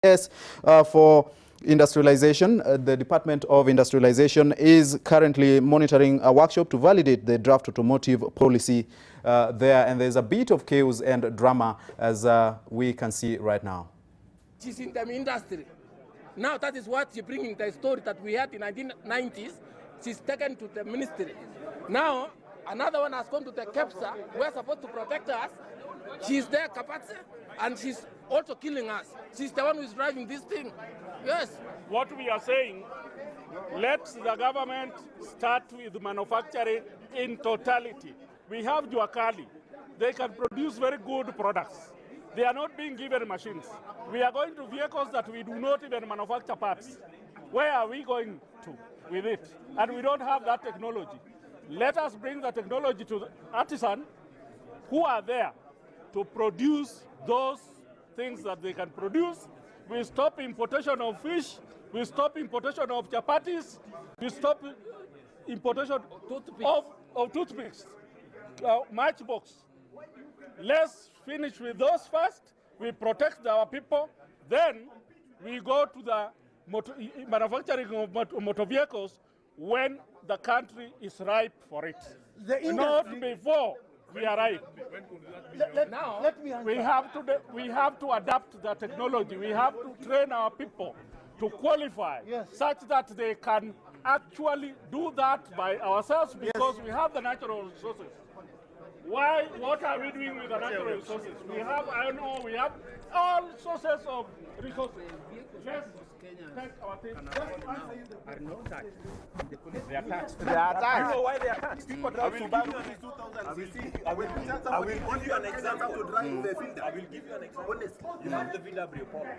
Yes, for industrialization, the Department of Industrialization is currently monitoring a workshop to validate the draft automotive policy there, and there's a bit of chaos and drama as we can see right now. She's in the industry. Now that is what she's bringing the story that we had in 1990s. She's taken to the ministry. Now, another one has gone to the KEPSA. We're supposed to protect us. She's there, capacity, and she's also killing us. She's the one who is driving this thing. Yes. What we are saying, let the government start with manufacturing in totality. We have Juakali. They can produce very good products. They are not being given machines. We are going to vehicles that we do not even manufacture parts. Where are we going to with it? And we don't have that technology. Let us bring the technology to the artisan who are there to produce those things that they can produce. We stop importation of fish. We stop importation of chapatis. We stop importation of toothpicks, matchbox. Let's finish with those first. We protect our people. Then we go to the manufacturing of motor vehicles when the country is ripe for it. Not before we are ripe. We have to adapt the technology. We have to train our people to qualify such that they can actually do that by ourselves because we have the natural resources. What are we doing with the natural resources? We have iron ore, we have all sources of resources. Let's take our things. Are not taxed. They are taxed. They are taxed. You know why they are taxed? People drive Subaru since 2016. I will give you an example to drive the filter. I will give you an example. Honestly, you have the VW Polo,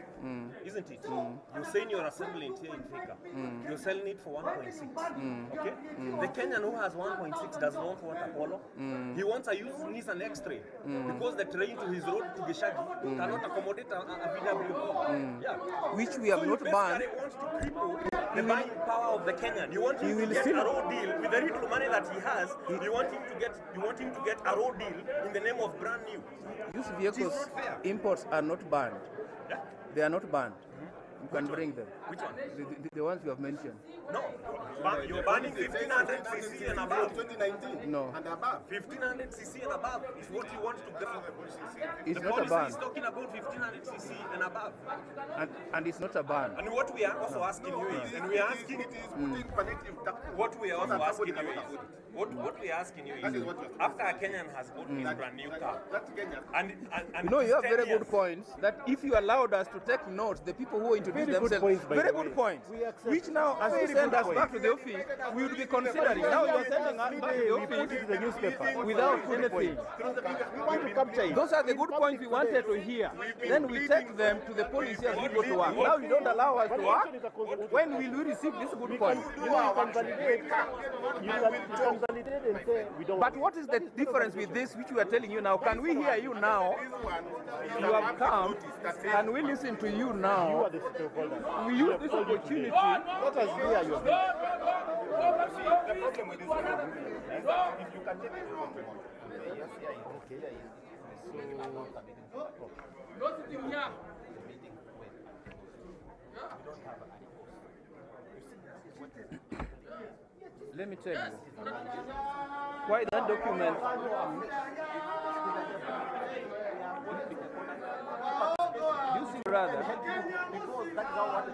isn't it? You're saying you're assembling it here in Thika. You're selling it for 1.6. Okay? The Kenyan who has 1.6 does not want a Polo. He wants a used Nissan X-Tray because the train to his road to Gishagi cannot accommodate a VW Polo. Yeah. Which we have not banned. Wants to cripple the buying power of the Kenyan. You want him to get a raw deal with the little money that he has. You want him to get a raw deal in the name of brand new. These vehicles imports are not banned. Yeah? They are not banned. You can bring them. Which one? The ones you have mentioned. No. You're banning 1500 cc and above. 2019. No. And above. 1500 cc and above is what you want to grab. It's the not a policy ban. is talking about 1500 cc and above. And it's not a ban. And what we are also asking you is, and we are asking what we are also asking you is, what we are asking you is, after a Kenyan has bought his brand new car, and you know, you have very good points, that if you allowed us to take notes, the people who introduce themselves, very good points, which now, as you send us back to the office, we will be considering. Now you are sending us back to the office the newspaper without anything. We want to capture it. Those are the good points we wanted to hear. Then we take them to the policy as we go to work. Now you don't allow us to work. When will we receive this good point? You know, you can validate. You can validate and say we don't. But what is the difference with this, which we are telling you now? Can we hear you now? You have come, and we listen to you now. You are the stakeholder. We use this opportunity. Let us hear your view. the problem with this one is if you can take it from the Let me tell you why that document. You see, brother. because that is how what the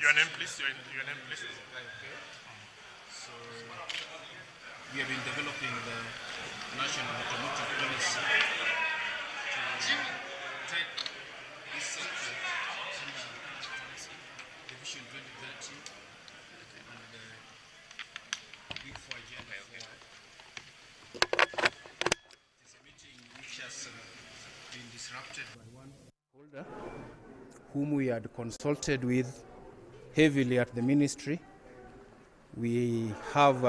Your name, please. Your name, please. Okay. So we have been developing the national automotive policy to take this sector under Division 2030 and the Big Four agenda. It's a meeting which has been disrupted by one holder whom we had consulted with heavily at the ministry. We have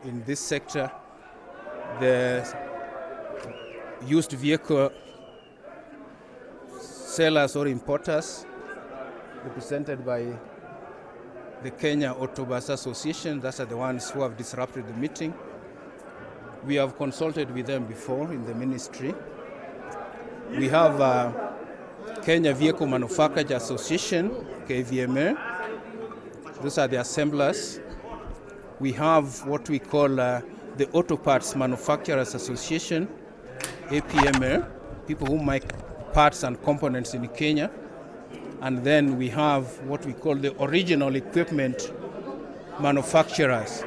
in this sector the used vehicle sellers or importers, represented by the Kenya Automotive Association. Those are the ones who have disrupted the meeting. We have consulted with them before in the ministry. We have Kenya Vehicle Manufacturers Association, KVMA. Those are the assemblers. We have what we call the Auto Parts Manufacturers Association, APMA, people who make parts and components in Kenya. And then we have what we call the original equipment manufacturers,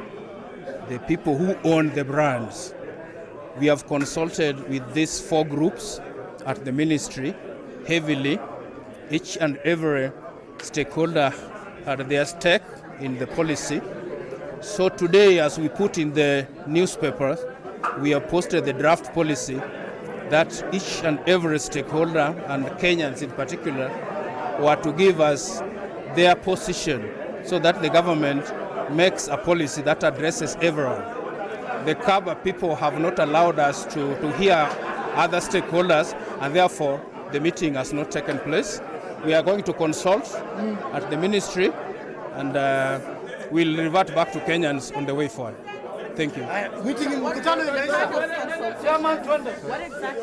the people who own the brands. We have consulted with these four groups at the ministry heavily. Each and every stakeholder had their stake in the policy. So today, as we put in the newspapers, we have posted the draft policy that each and every stakeholder, and Kenyans in particular, were to give us their position so that the government makes a policy that addresses everyone. The CABA people have not allowed us to hear other stakeholders, and therefore the meeting has not taken place. We are going to consult at the ministry, and we'll revert back to Kenyans on the way forward. Thank you. What exactly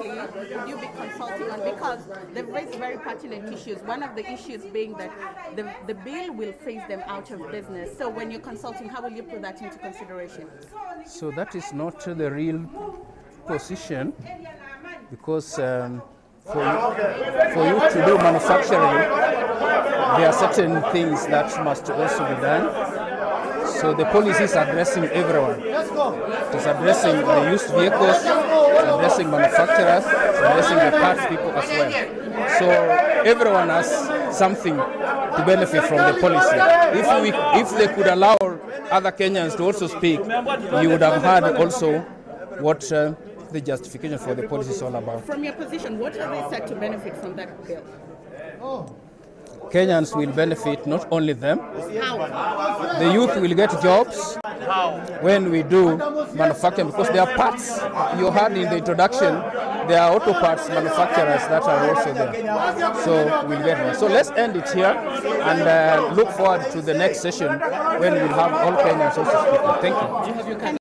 would you be consulting on? Because they've raised very pertinent issues. One of the issues being that the bill will phase them out of business. So when you're consulting, how will you put that into consideration? So that is not the real position, because for you to do manufacturing, there are certain things that must also be done. So the policy is addressing everyone. It is addressing the used vehicles, it's addressing manufacturers, it's addressing the parts people as well. So everyone has something to benefit from the policy. If they could allow other Kenyans to also speak, you would have heard also what the justification for the policy is all about. From your position, what are they set to benefit from that bill? Kenyans will benefit, not only them. How? The youth will get jobs when we do manufacturing, because there are parts. You heard in the introduction, there are auto parts manufacturers that are also there. So we'll get one. So let's end it here and look forward to the next session when we'll have all Kenyans also speaking. Thank you.